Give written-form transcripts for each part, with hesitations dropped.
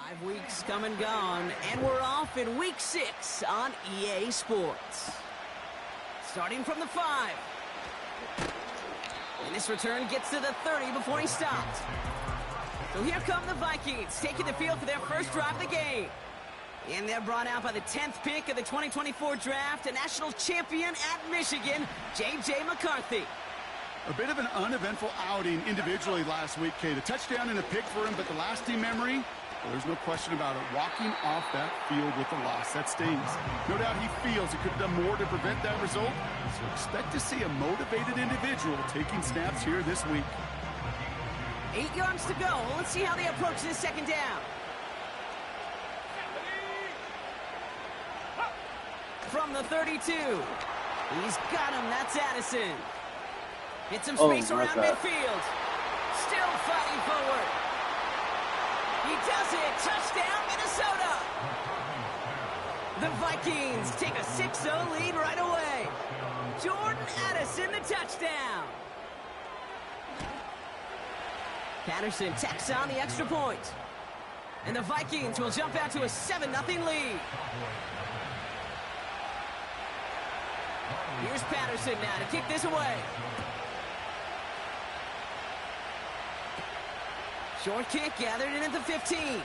5 weeks come and gone, and we're off in week 6 on EA Sports. Starting from the 5. And this return gets to the 30 before he stops. So here come the Vikings, taking the field for their first drive of the game. And they're brought out by the 10th pick of the 2024 draft, a national champion at Michigan, J.J. McCarthy. A bit of an uneventful outing individually last week, Kate. A touchdown and a pick for him, but the lasting memory, well, there's no question about it. Walking off that field with a loss, that stings. No doubt he feels he could have done more to prevent that result. So expect to see a motivated individual taking snaps here this week. 8 yards to go. Let's see how they approach this second down. From the 32. He's got him. That's Addison. Hits some space around midfield. Still fighting forward. He does it. Touchdown, Minnesota. The Vikings take a 6-0 lead right away. Jordan Addison, the touchdown. Patterson tacks on the extra point. And the Vikings will jump out to a 7-0 lead. Here's Patterson now to kick this away. Short kick gathered in at the 15.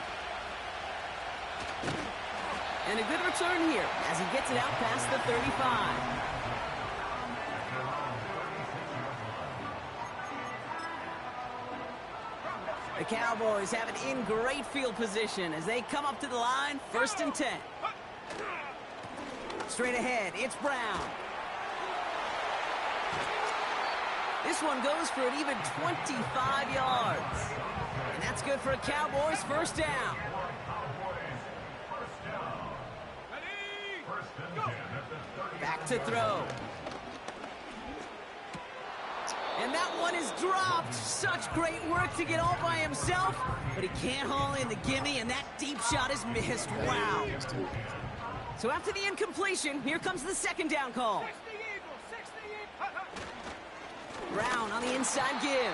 And a good return here as he gets it out past the 35. The Cowboys have it in great field position as they come up to the line, 1st and 10. Straight ahead, it's Brown. This one goes for an even 25 yards. And that's good for a Cowboys first down. Back to throw. And that one is dropped. Such great work to get all by himself, but he can't haul in the gimme, and that deep shot is missed. Wow. So after the incompletion, here comes the second down call. Brown on the inside give.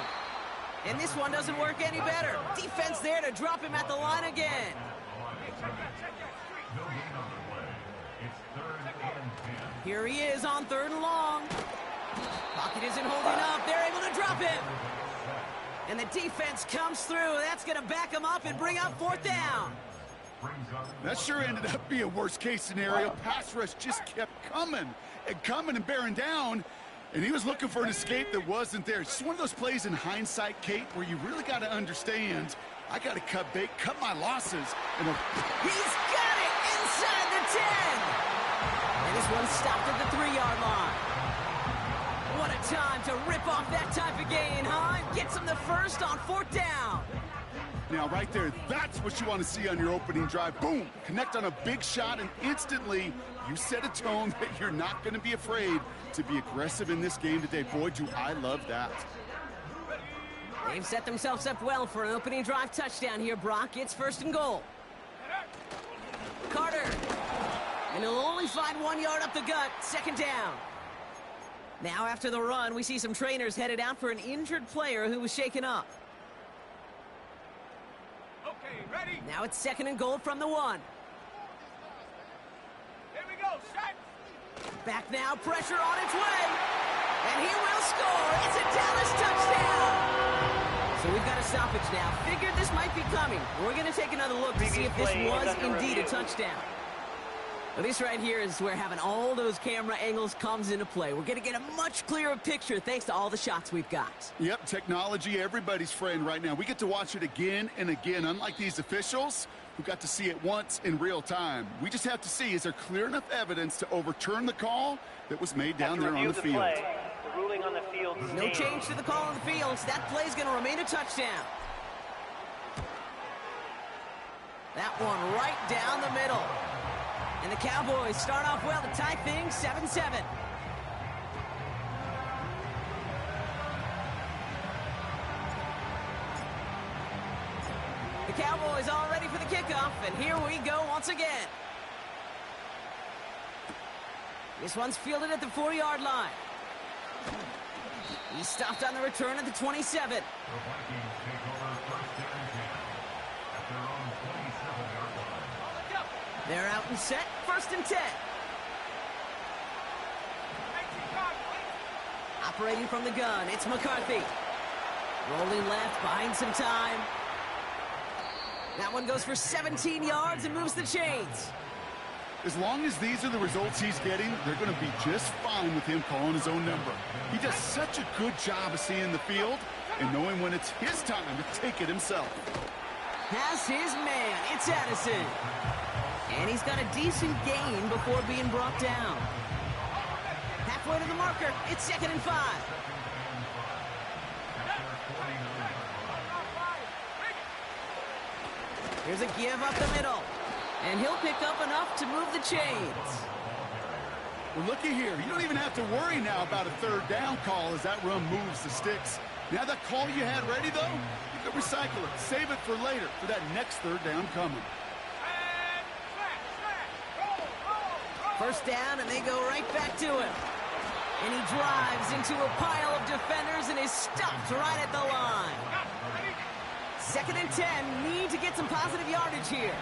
And this one doesn't work any better. Defense there to drop him at the line again. Here he is on 3rd and long. Pocket isn't holding up. They're able to drop him. And the defense comes through. That's going to back him up and bring up 4th down. That sure ended up being a worst-case scenario. Pass rush just kept coming and bearing down. And he was looking for an escape that wasn't there. It's just one of those plays in hindsight, Kate, where you really got to understand, I got to cut bait, cut my losses. And he's got it inside the 10. And this one stopped at the 3-yard line. What a time to rip off that type of gain, huh? Gets him the first on 4th down. Now, right there, that's what you want to see on your opening drive. Boom! Connect on a big shot, and instantly you set a tone that you're not going to be afraid to be aggressive in this game today. Boy, do I love that. They've set themselves up well for an opening drive touchdown here, Brock. It's 1st and goal. Carter. And he'll only find 1 yard up the gut. 2nd down. Now, after the run, we see some trainers headed out for an injured player who was shaken up. Ready? Now it's 2nd and goal from the 1. Here we go, set. Back now, pressure on its way. And he will score. It's a Dallas touchdown. So we've got a stoppage now. Figured this might be coming. We're going to take another look to see if this was indeed a touchdown. Well, this right here is where having all those camera angles comes into play. We're going to get a much clearer picture thanks to all the shots we've got. Yep, technology, everybody's friend right now. We get to watch it again and again, unlike these officials who got to see it once in real time. We just have to see, is there clear enough evidence to overturn the call that was made down there on the field? The ruling on the field stands. No change to the call on the field. That play is going to remain a touchdown. That one right down the middle. And the Cowboys start off well to tie things 7-7. The Cowboys all ready for the kickoff, and here we go once again. This one's fielded at the 4-yard line. He stopped on the return at the 27. They're out and set, 1st and 10. Operating from the gun, it's McCarthy. Rolling left, buying some time. That one goes for 17 yards and moves the chains. As long as these are the results he's getting, they're going to be just fine with him calling his own number. He does such a good job of seeing the field and knowing when it's his time to take it himself. Has his man, it's Addison. And he's got a decent gain before being brought down. Halfway to the marker, it's 2nd and 5. Here's a give up the middle. And he'll pick up enough to move the chains. Well, looky here. You don't even have to worry now about a 3rd down call as that run moves the sticks. Now that call you had ready, though, you can recycle it. Save it for later, for that next 3rd down coming. 1st down, and they go right back to him. And he drives into a pile of defenders and is stopped right at the line. 2nd and 10, need to get some positive yardage here.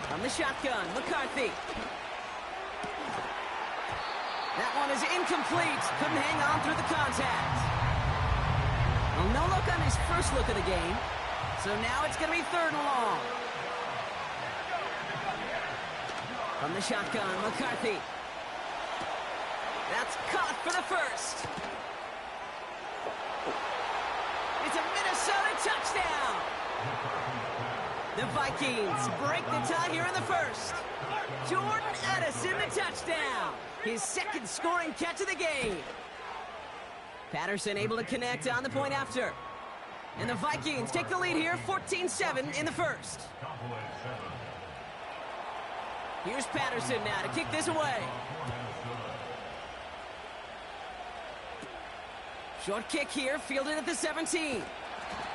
From the shotgun, McCarthy. That one is incomplete. Couldn't hang on through the contact. Well, no look on his first look of the game. So now it's going to be 3rd and long. From the shotgun, McCarthy. That's caught for the 1st. It's a Minnesota touchdown. The Vikings break the tie here in the 1st. Jordan Addison, the touchdown. His 2nd scoring catch of the game. Patterson able to connect on the point after. And the Vikings take the lead here, 14-7 in the 1st. Here's Patterson now to kick this away. Short kick here, fielded at the 17.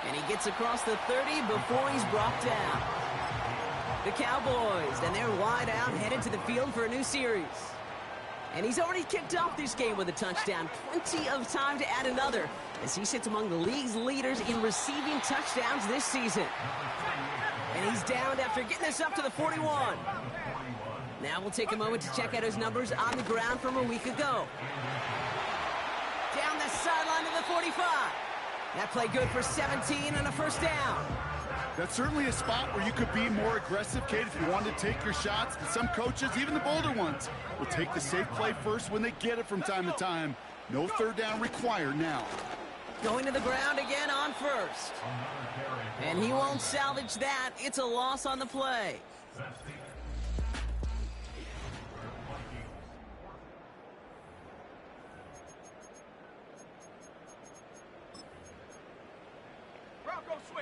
And he gets across the 30 before he's brought down. The Cowboys, and they're wide out, headed to the field for a new series. And he's already kicked off this game with a touchdown. Plenty of time to add another, as he sits among the league's leaders in receiving touchdowns this season. And he's downed after getting this up to the 41. Now we'll take a moment to check out his numbers on the ground from a week ago. Down the sideline to the 45. That play good for 17 and a 1st down. That's certainly a spot where you could be more aggressive, Kate, if you wanted to take your shots. But some coaches, even the bolder ones, will take the safe play first when they get it from time to time. No 3rd down required now. Going to the ground again on 1st. And he won't salvage that. It's a loss on the play.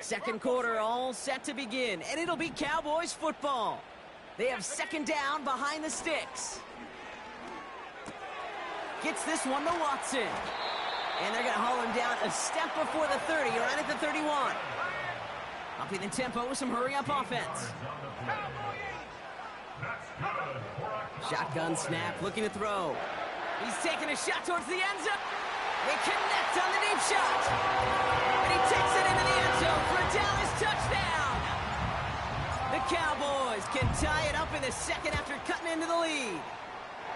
Second quarter all set to begin, and it'll be Cowboys football. They have 2nd down behind the sticks. Gets this one to Watson. And they're going to haul him down a step before the 30, right at the 31. Upping the tempo with some hurry-up offense. Shotgun snap, looking to throw. He's taking a shot towards the end zone. They connect on the deep shot. And he takes it into the end zone for a Dallas touchdown. The Cowboys can tie it up in the 2nd after cutting into the lead.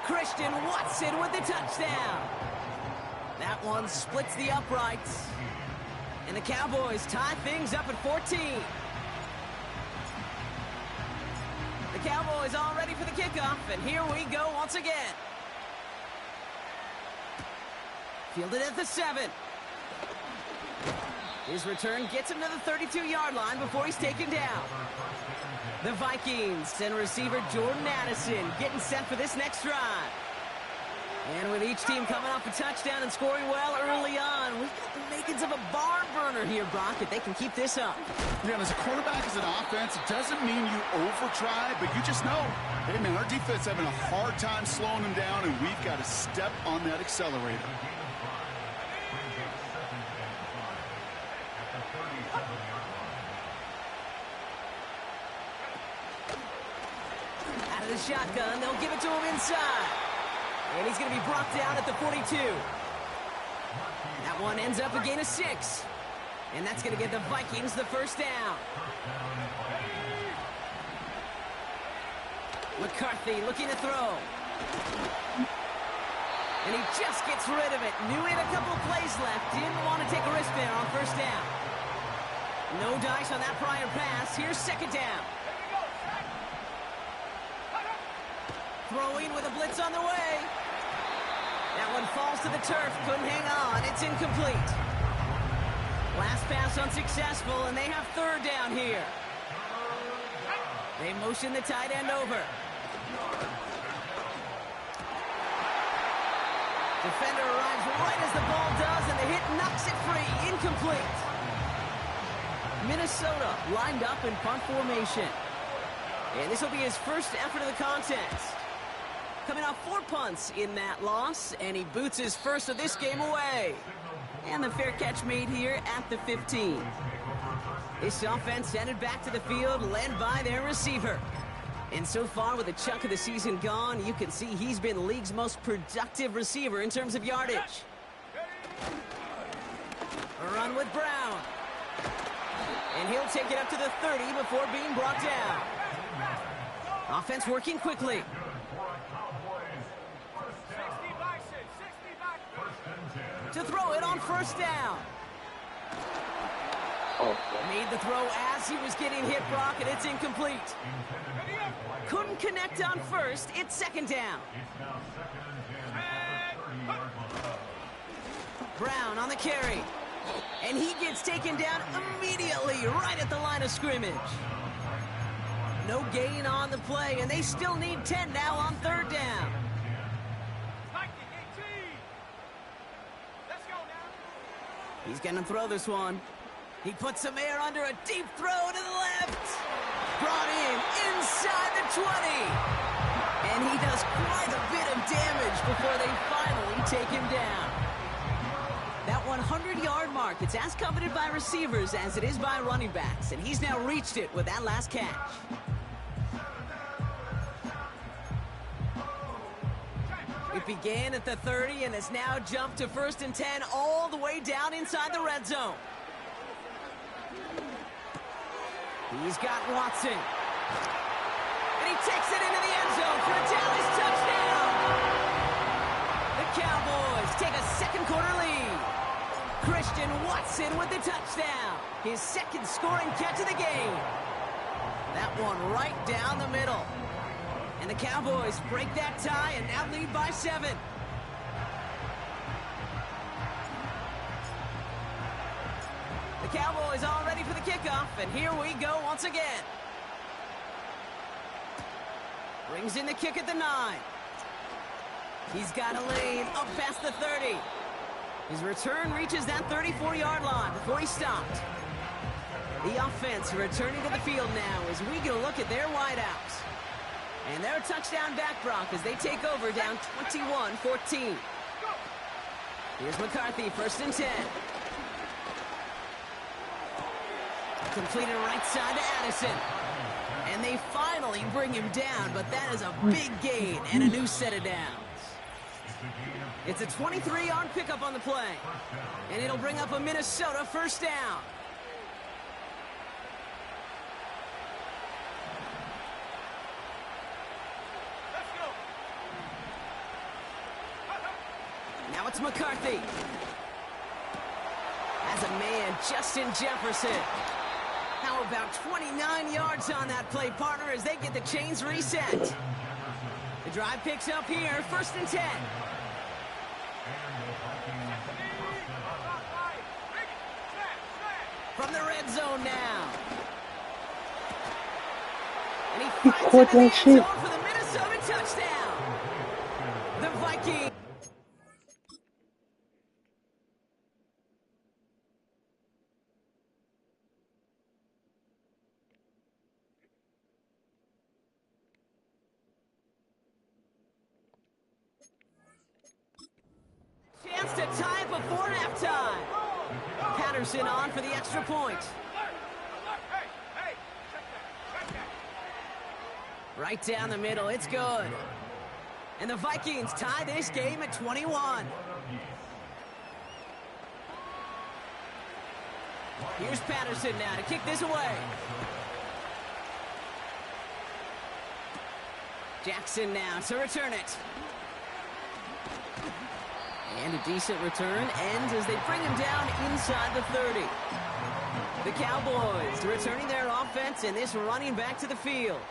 Christian Watson with the touchdown. That one splits the uprights. And the Cowboys tie things up at 14. The Cowboys all ready for the kickoff, and here we go once again. Fielded at the 7. His return gets him to the 32-yard line before he's taken down. The Vikings send receiver Jordan Addison getting set for this next drive. And with each team coming off a touchdown and scoring well early on, we've got the makings of a barn burner here, Brock, if they can keep this up. Yeah, and as a quarterback, as an offense, it doesn't mean you over-try, but you just know, hey, man, our defense having a hard time slowing them down, and we've got to step on that accelerator. Out of the shotgun, they'll give it to him inside. And he's going to be brought down at the 42. That one ends up a gain of 6. And that's going to get the Vikings the first down. McCarthy looking to throw. And he just gets rid of it. Knew he had a couple of plays left. Didn't want to take a risk there on first down. No dice on that prior pass. Here's second down. Throwing with a blitz on the way. That one falls to the turf. Couldn't hang on. It's incomplete. Last pass unsuccessful, and they have third down here. They motion the tight end over. Defender arrives right as the ball does, and the hit knocks it free. Incomplete. Minnesota lined up in punt formation. And this will be his first effort of the contest. Coming off 4 punts in that loss, and he boots his first of this game away. And the fair catch made here at the 15. This offense headed back to the field, led by their receiver. And so far, with a chunk of the season gone, you can see he's been the league's most productive receiver in terms of yardage. A run with Brown. And he'll take it up to the 30 before being brought down. Offense working quickly. To throw it on first down. Made the throw as he was getting hit, Brock, and it's incomplete. Couldn't connect on first. It's second down. Brown on the carry. And he gets taken down immediately right at the line of scrimmage. No gain on the play, and they still need 10 now on third down. He's going to throw this one. He puts some air under a deep throw to the left. Brought in inside the 20. And he does quite a bit of damage before they finally take him down. That 100-yard mark, it's as coveted by receivers as it is by running backs. And he's now reached it with that last catch. It began at the 30 and has now jumped to 1st and 10 all the way down inside the red zone. He's got Watson. And he takes it into the end zone for a Dallas touchdown. The Cowboys take a second quarter lead. Christian Watson with the touchdown. His second scoring catch of the game. That one right down the middle. And the Cowboys break that tie and now lead by 7. The Cowboys all ready for the kickoff, and here we go once again. Brings in the kick at the 9. He's got a lane up past the 30. His return reaches that 34-yard line before he stopped. The offense returning to the field now as we get a look at their wideouts. And their touchdown back, Brock, as they take over down 21-14. Here's McCarthy, 1st and 10. Completed right side to Addison. And they finally bring him down, but that is a big gain and a new set of downs. It's a 23-yard pickup on the play. And it'll bring up a Minnesota 1st down. Now it's McCarthy. As a man, Justin Jefferson. How about 29 yards on that play, partner, as they get the chains reset. The drive picks up here, 1st and 10. From the red zone now. And he finds it in the end zone for the Minnesota touchdown. The Vikings. Chance to tie it before halftime. Patterson on for the extra point. Right down the middle, it's good. And the Vikings tie this game at 21. Here's Patterson now to kick this away. Jackson now to return it. And a decent return ends as they bring him down inside the 30. The Cowboys returning their offense and this running back to the field.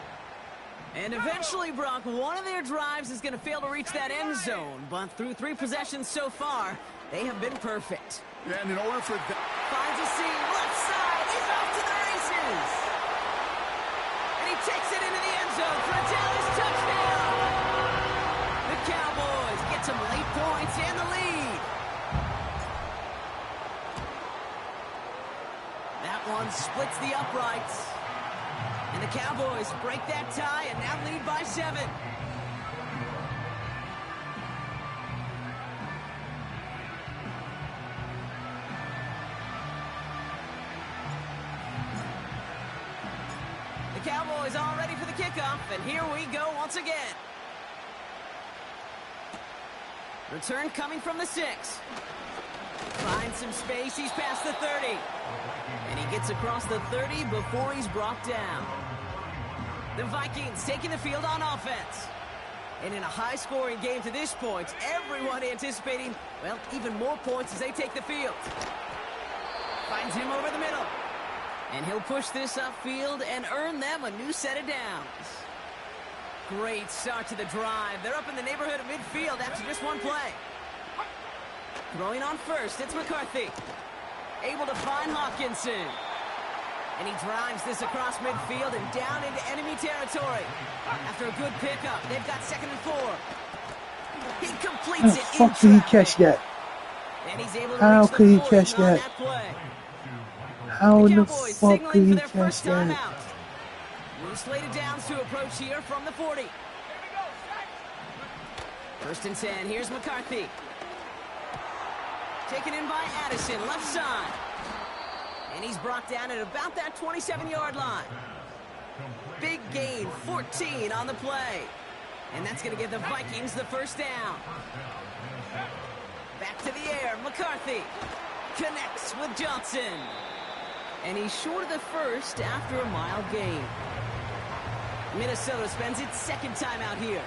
And eventually, Brock, one of their drives is going to fail to reach that end zone. But through 3 possessions so far, they have been perfect. Yeah, and in order for that... Finds a seam, left side, he's off to the races. And he takes it into the end zone for a Dallas touchdown. The Cowboys get some late points and the lead. That one splits the uprights. And the Cowboys break that tie and now lead by 7. The Cowboys all ready for the kickoff, and here we go once again. Return coming from the 6. Finds some space, he's past the 30. And he gets across the 30 before he's brought down. The Vikings taking the field on offense. And in a high-scoring game to this point, everyone anticipating, well, even more points as they take the field. Finds him over the middle. And he'll push this upfield and earn them a new set of downs. Great start to the drive. They're up in the neighborhood of midfield after just one play. Throwing on first, it's McCarthy. Able to find Hawkinson. And he drives this across midfield and down into enemy territory. After a good pickup, they've got 2nd and 4. He completes it in fuck did he catch that? And he's able to How reach the could he 40 catch on that? play. How in the Cowboys fuck could signaling he for their catch first time that? out. New slated downs to approach here from the 40. First and 10, here's McCarthy. Taken in by Addison, left side. And he's brought down at about that 27-yard line. Big gain, 14 on the play. And that's going to give the Vikings the first down. Back to the air, McCarthy connects with Johnson. And he's short of the first after a mile gain. Minnesota spends its 2nd time out here.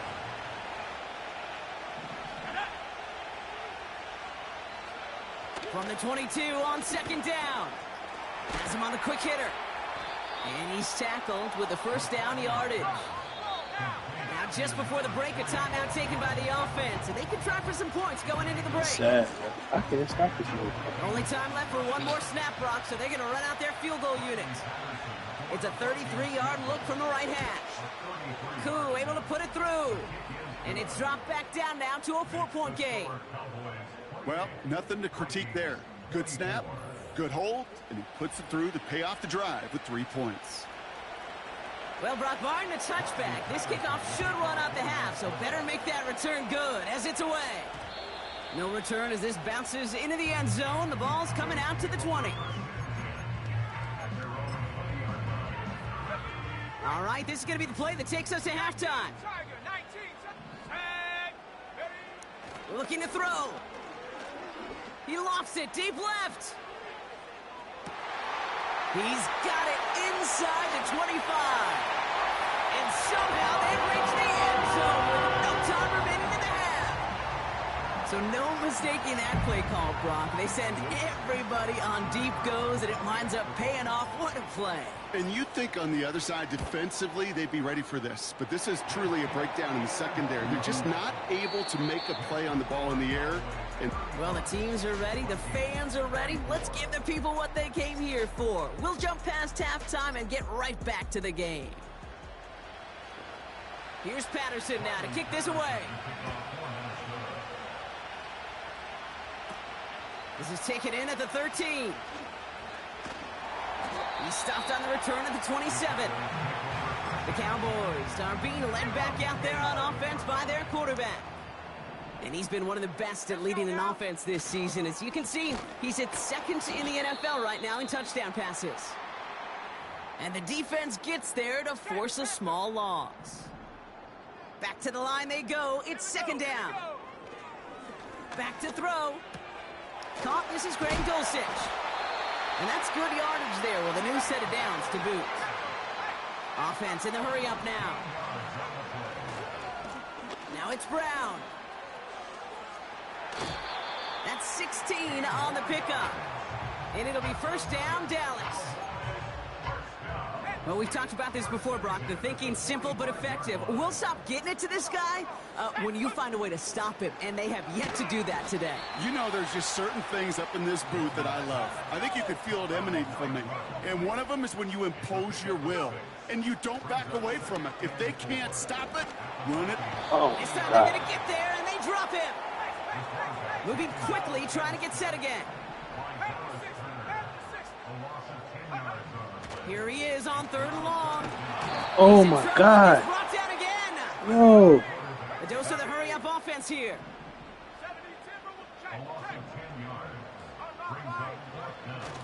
From the 22 on 2nd down. Has him on the quick hitter. And he's tackled with the first down yardage. Now just before the break, a timeout taken by the offense. And they can try for some points going into the break. Sad. I can't stop this move. Only time left for one more snap, Brock, so they're going to run out their field goal unit. It's a 33-yard look from the right hash. Koo able to put it through. And it's dropped back down now to a 4-point game. Well, nothing to critique there. Good snap, good hold, and he puts it through to pay off the drive with 3 points. Well, Brock, barring a touchback, this kickoff should run out the half, so better make that return good as it's away. No return as this bounces into the end zone. The ball's coming out to the 20. All right, this is going to be the play that takes us to halftime. Looking to throw. He lofts it deep left. He's got it inside the 25. And somehow they've reached the end zone with no time remaining in the half. So no mistaking that play call, Brock. They send everybody on deep goes, and it winds up paying off. What a play. And you'd think on the other side, defensively, they'd be ready for this. But this is truly a breakdown in the secondary. They're just not able to make a play on the ball in the air. And well, the teams are ready. The fans are ready. Let's give the people what they came here for. We'll jump past halftime and get right back to the game. Here's Patterson now to kick this away. This is taken in at the 13. He's stopped on the return at the 27. The Cowboys are being led back out there on offense by their quarterback. And he's been one of the best at leading an offense this season. As you can see, he's at 2nd in the NFL right now in touchdown passes. And the defense gets there to force a small loss. Back to the line they go. It's 2nd down. Back to throw. Caught. This is Greg Dulcich. And that's good yardage there with a new set of downs to boot. Offense in the hurry up now. Now it's Brown. That's 16 on the pickup. And it'll be first down, Dallas. Well, we've talked about this before, Brock. The thinking's simple but effective. We'll stop getting it to this guy when you find a way to stop him, and they have yet to do that today. You know, there's just certain things up in this booth that I love. I think you could feel it emanating from me. And one of them is when you impose your will, and you don't back away from it. If they can't stop it, run it. Oh, This time God. they're going to get there, and they drop him. Moving quickly, trying to get set again. Here he is on 3rd and long. Oh, He's in my trouble. God. He's brought down again. No. A dose of the hurry-up offense here.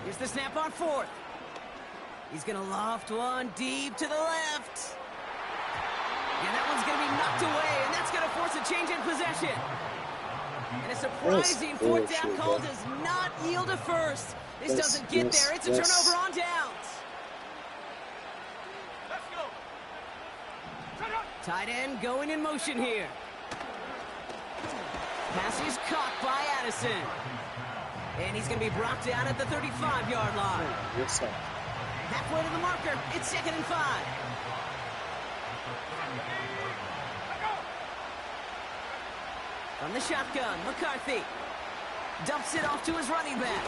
Here's the snap on 4th. He's going to loft one deep to the left. And that one's going to be knocked away, and that's going to force a change in possession. And a surprising 4th down bullshit, call bro. does not yield a first. This That's- doesn't get that's- there. It's a that's- turnover on downs. Let's go. Tight end going in motion here. Pass is caught by Addison. And he's going to be brought down at the 35-yard line. Yes, sir. Halfway to the marker. It's 2nd and 5. From the shotgun, McCarthy dumps it off to his running back.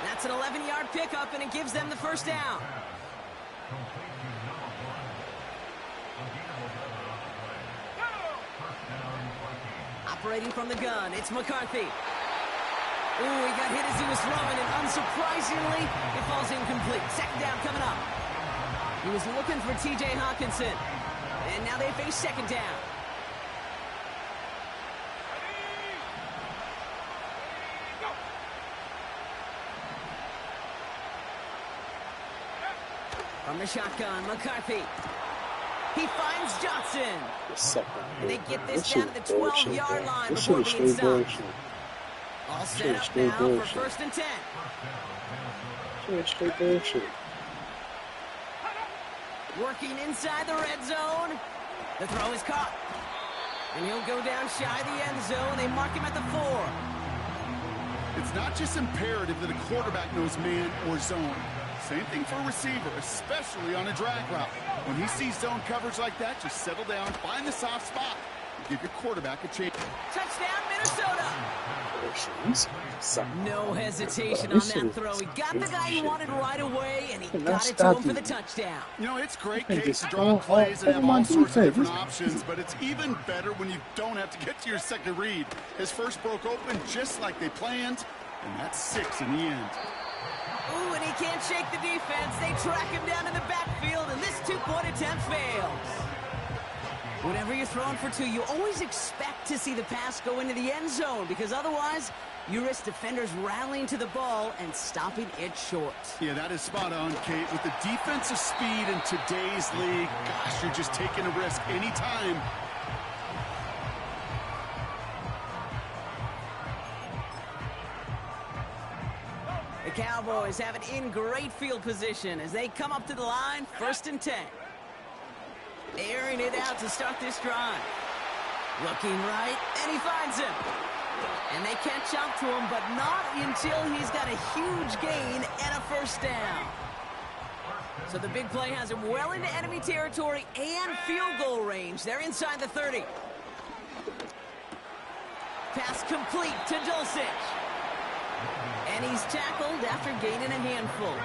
That's an 11-yard pickup, and it gives them the first down. Operating from the gun, it's McCarthy. Ooh, he got hit as he was throwing, and unsurprisingly, it falls incomplete. 2nd down coming up. He was looking for T.J. Hawkinson, and now they face 2nd down. From the shotgun, McCarthy. He finds Johnson. Yes, sir. And they get this This down shit to the is bullshit, 12-yard bro. line This before shit is being straight stopped. bullshit. All set Shit, up straight now bullshit. for 1st and 10. Shit is straight bullshit. Working inside the red zone. The throw is caught. And he'll go down shy of the end zone. They mark him at the 4. It's not just imperative that a quarterback knows man or zone. Same thing for a receiver, especially on a drag route. When he sees zone coverage like that, just settle down, find the soft spot, and give your quarterback a chance. Touchdown, Minnesota. Bullshit. Suck. No hesitation on This shit that is throw. He got the guy he bullshit, wanted bro. right away, and he Cannot got it to stop him for you. the touchdown. You know, it's great Hey, case just to draw all plays and have my all sorts of defense. different options, but it's even better when you don't have to get to your second read. His first broke open just like they planned, and that's 6 in the end. Ooh, and he can't shake the defense. They track him down in the backfield, and this two-point attempt fails. Whenever you're throwing for 2, you always expect to see the pass go into the end zone, because otherwise you risk defenders rallying to the ball and stopping it short. Yeah, that is spot on, Kate. With the defensive speed in today's league, gosh, you're just taking a risk anytime. The Cowboys have it in great field position as they come up to the line, 1st and 10. Airing it out to start this drive. Looking right, and he finds him. And they catch up to him, but not until he's got a huge gain and a first down. So the big play has him well into enemy territory and field goal range. They're inside the 30. Pass complete to Dulcich. And he's tackled after gaining a handful.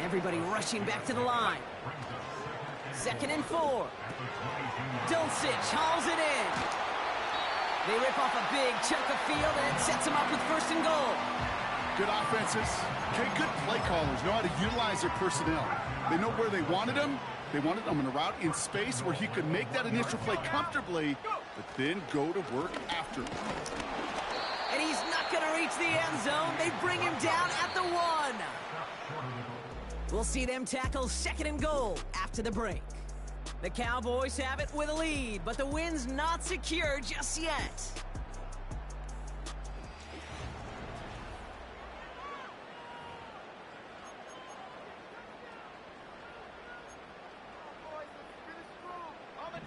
Everybody rushing back to the line. 2nd and 4. Dulcich hauls it in. They rip off a big chunk of field, and it sets them up with 1st and goal. Good offenses. Okay, good play callers know how to utilize their personnel. They know where they wanted him. They wanted him on a route in space where he could make that initial play comfortably, but then go to work after. And he's not going to reach the end zone. They bring him down at the 1. We'll see them tackle 2nd and goal after the break. The Cowboys have it with a lead, but the win's not secure just yet.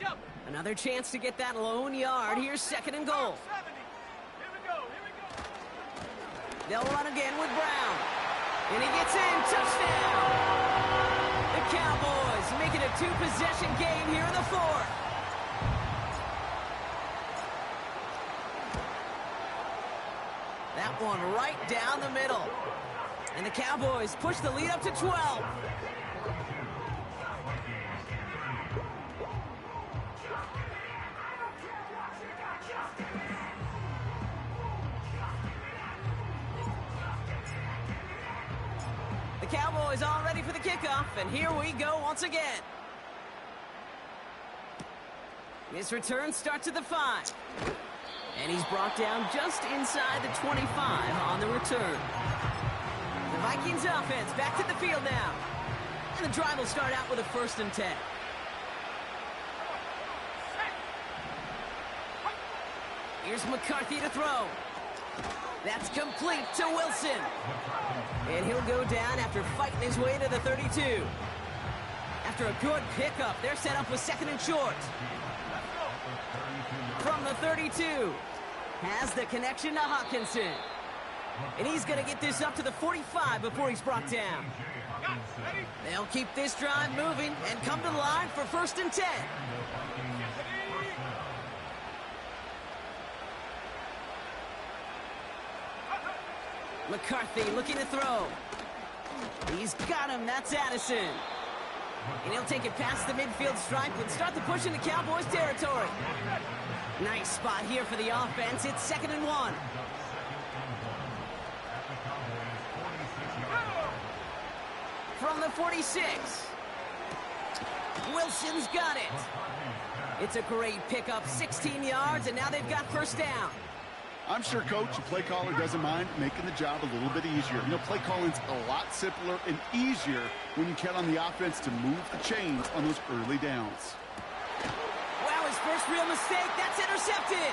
Jump. Another chance to get that lone yard. Here's second and goal. 70. Here we go. Here we go. They'll run again with Brown. And he gets in. Touchdown! The Cowboys make it a two-possession game here in the fourth. That one right down the middle. And the Cowboys push the lead up to 12. The Cowboys all ready for the kickoff, and here we go once again. His return starts at the 5. And he's brought down just inside the 25 on the return. The Vikings offense back to the field now. And the drive will start out with a 1st and 10. Here's McCarthy to throw. That's complete to Wilson. And he'll go down after fighting his way to the 32. After a good pickup, they're set up with 2nd and short. From the 32, has the connection to Hawkinson. And he's going to get this up to the 45 before he's brought down. They'll keep this drive moving and come to the line for 1st and 10. McCarthy looking to throw. He's got him. That's Addison. And he'll take it past the midfield stripe and start the push into Cowboys territory. Nice spot here for the offense. It's 2nd and 1. From the 46. Wilson's got it. It's a great pickup, 16 yards, and now they've got 1st down. I'm sure, Coach, the play caller doesn't mind making the job a little bit easier. You know, play calling's a lot simpler and easier when you count on the offense to move the chains on those early downs. Wow, his first real mistake. That's intercepted.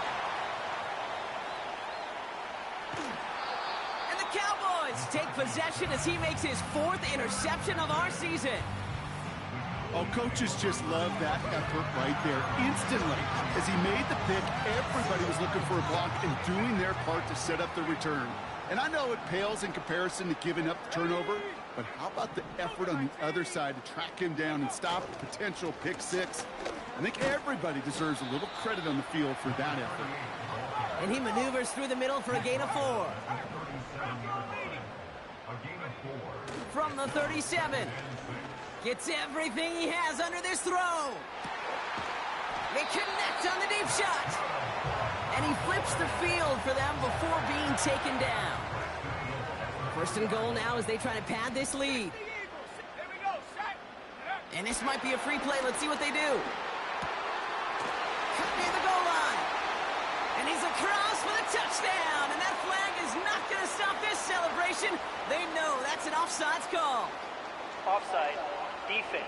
And the Cowboys take possession as he makes his 4th interception of our season. Oh, coaches just love that effort right there. Instantly, as he made the pick, everybody was looking for a block and doing their part to set up the return. And I know it pales in comparison to giving up the turnover, but how about the effort on the other side to track him down and stop a potential pick 6? I think everybody deserves a little credit on the field for that effort. And he maneuvers through the middle for a gain of 4. From the 37. Gets everything he has under this throw. They connect on the deep shot. And he flips the field for them before being taken down. 1st and goal now as they try to pad this lead. And this might be a free play. Let's see what they do. Cut near the goal line. And he's across for the touchdown. And that flag is not going to stop this celebration. They know that's an offsides call. Offside. Defense.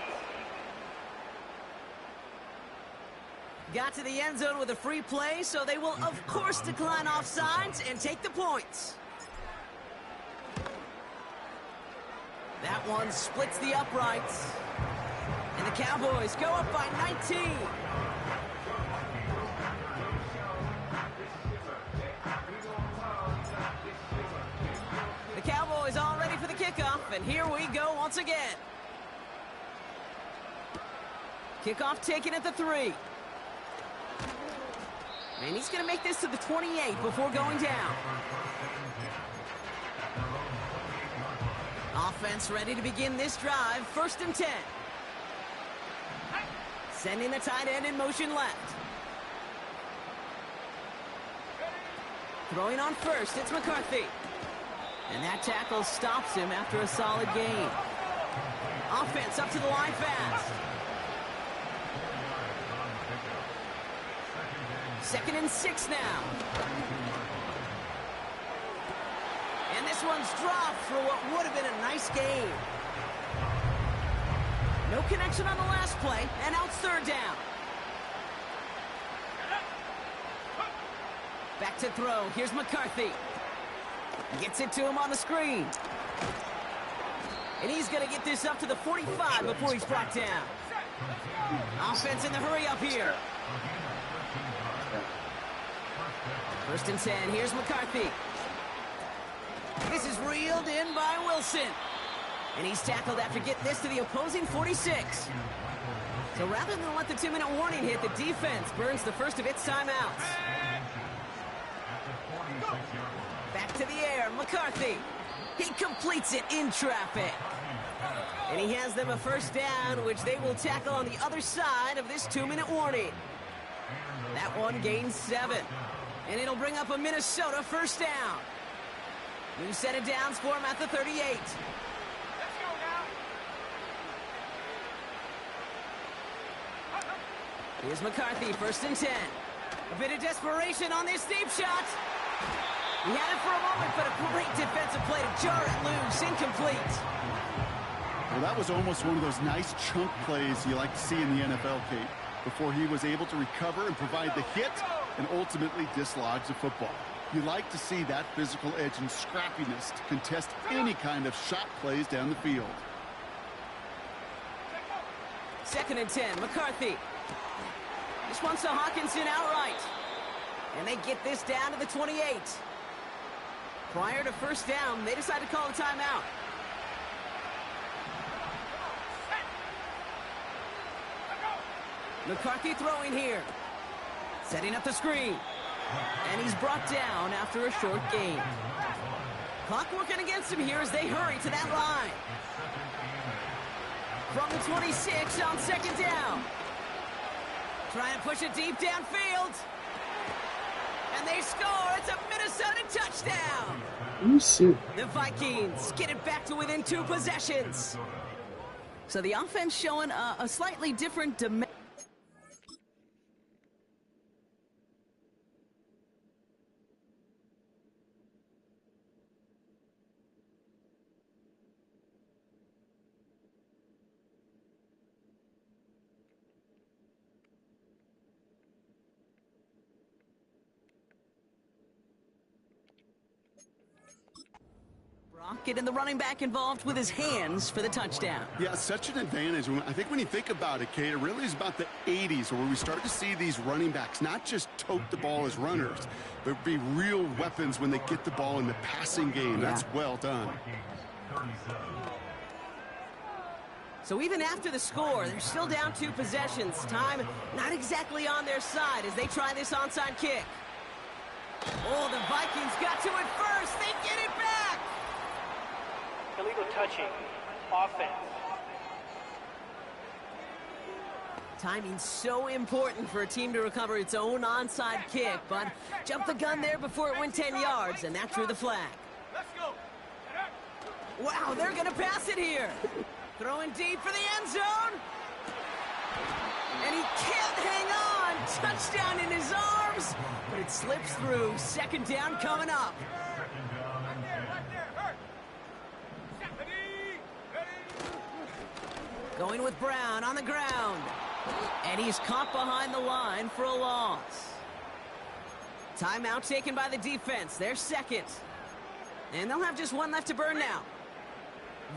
Got to the end zone with a free play, so they will, of course, decline offsides and take the points. That one splits the uprights. And the Cowboys go up by 19. The Cowboys all ready for the kickoff, and here we go once again. Kickoff taken at the 3. And he's going to make this to the 28 before going down. Offense ready to begin this drive. 1st and 10. Sending the tight end in motion left. Throwing on 1st, it's McCarthy. And that tackle stops him after a solid gain. Offense up to the line fast. 2nd and 6 now. And this one's dropped for what would have been a nice gain. No connection on the last play, and now it's 3rd down. Back to throw. Here's McCarthy. Gets it to him on the screen. And he's going to get this up to the 45 before he's brought down. Offense in the hurry up here. First and 10. Here's McCarthy. This is reeled in by Wilson. And he's tackled after getting this to the opposing 46. So rather than let the 2-minute warning hit, the defense burns the first of its timeouts. Back to the air, McCarthy. He completes it in traffic. And he has them a first down, which they will tackle on the other side of this 2-minute warning. That one gains 7. And it'll bring up a Minnesota first down. New set of downs for him at the 38. Let's go now. Here's McCarthy, first and 10. A bit of desperation on this deep shot. He had it for a moment, but a great defensive play to jar it loose. Incomplete. Well, that was almost one of those nice chunk plays you like to see in the NFL, Kate, before he was able to recover and provide the hit and ultimately dislodge the football. You like to see that physical edge and scrappiness to contest any kind of shot plays down the field. Second and 10, McCarthy. This one's to Hawkinson outright. And they get this down to the 28. Prior to first down, they decide to call a timeout. McCarthy throwing here. Setting up the screen. And he's brought down after a short gain. Clock working against him here as they hurry to that line. From the 26 on second down. Trying to push it deep downfield. And they score. It's a Minnesota touchdown. You see. The Vikings get it back to within 2 possessions. So the offense showing a slightly different dimension. Getting the running back involved with his hands for the touchdown. Yeah, such an advantage. I think when you think about it, Kate, it really is about the 80s where we start to see these running backs not just tote the ball as runners, but be real weapons when they get the ball in the passing game. Yeah. That's well done. So even after the score, they're still down 2 possessions. Time not exactly on their side as they try this onside kick. Oh, the Vikings got to it first. They get it back. Illegal touching. Offense. Timing's so important for a team to recover its own onside kick, but jumped the gun there before it went 10 yards, and that drew the flag. Let's go. Wow, they're going to pass it here. Throwing deep for the end zone. And he can't hang on. Touchdown in his arms, but it slips through. Second down coming up. Going with Brown on the ground. And he's caught behind the line for a loss. Timeout taken by the defense. Their second. And they'll have just one left to burn now.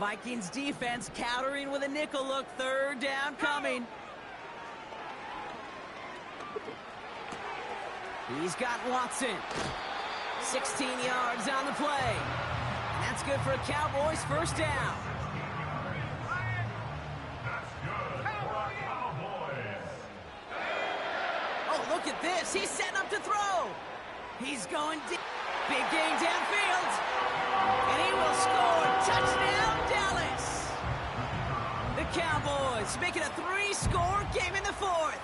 Vikings defense countering with a nickel look. Third down coming. He's got Watson. 16 yards on the play. And that's good for a Cowboys first down. Oh, look at this. He's setting up to throw. He's going deep. Big gain downfield. And he will score. Touchdown, Dallas. The Cowboys making a 3-score game in the fourth.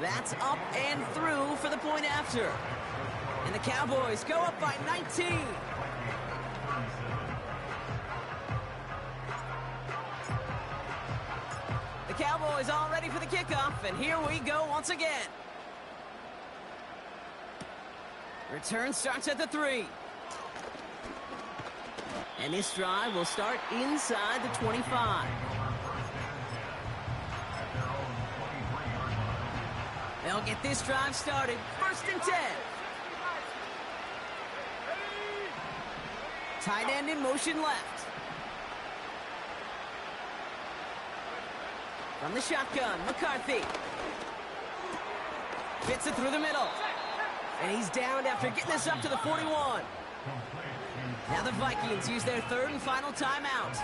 That's up and through for the point after. And the Cowboys go up by 19. The Cowboys all ready for the kickoff, and here we go once again. Return starts at the 3. And this drive will start inside the 25. They'll get this drive started. First and 10. Tight end in motion left. From the shotgun, McCarthy. Fits it through the middle. And he's downed after getting this up to the 41. Now the Vikings use their third and final timeout.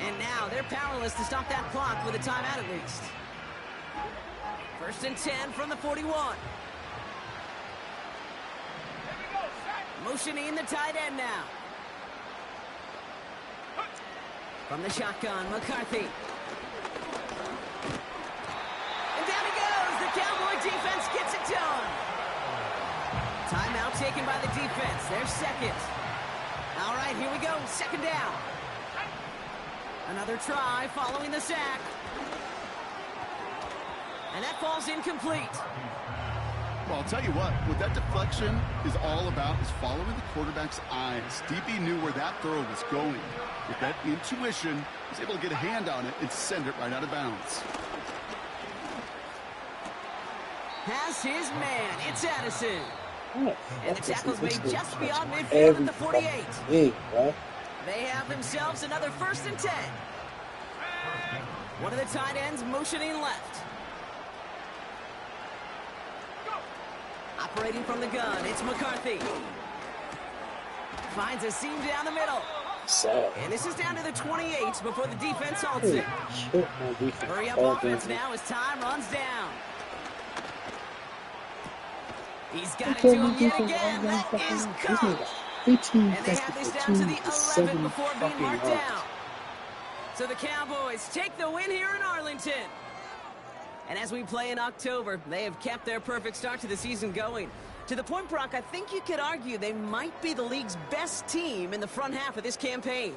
And now they're powerless to stop that clock with a timeout at least. First and 10 from the 41. Motioning the tight end now. From the shotgun, McCarthy. And down he goes. The Cowboy defense gets it done. Timeout taken by the defense. Their second. All right, here we go. Second down. Another try following the sack. And that falls incomplete. Well, I'll tell you what that deflection is all about is following the quarterback's eyes. DB knew where that throw was going. With that intuition, he was able to get a hand on it and send it right out of bounds. Has his man. It's Addison. Oh, And the tackle's made just beyond midfield at the 48. Hey, bro. They have themselves another first and 10. One of the tight ends motioning left. Operating from the gun, it's McCarthy. Finds a seam down the middle. Sad. And this is down to the 28 before the defense halts it. Shit, my defense. Hurry up All offense defense. now as time runs down. He's got it to him yet again. That is caught. 18 And they have this down to the 11 before being marked yards. down. So the Cowboys take the win here in Arlington. And as we play in October, they have kept their perfect start to the season going. To the point, Brock, I think you could argue they might be the league's best team in the front half of this campaign.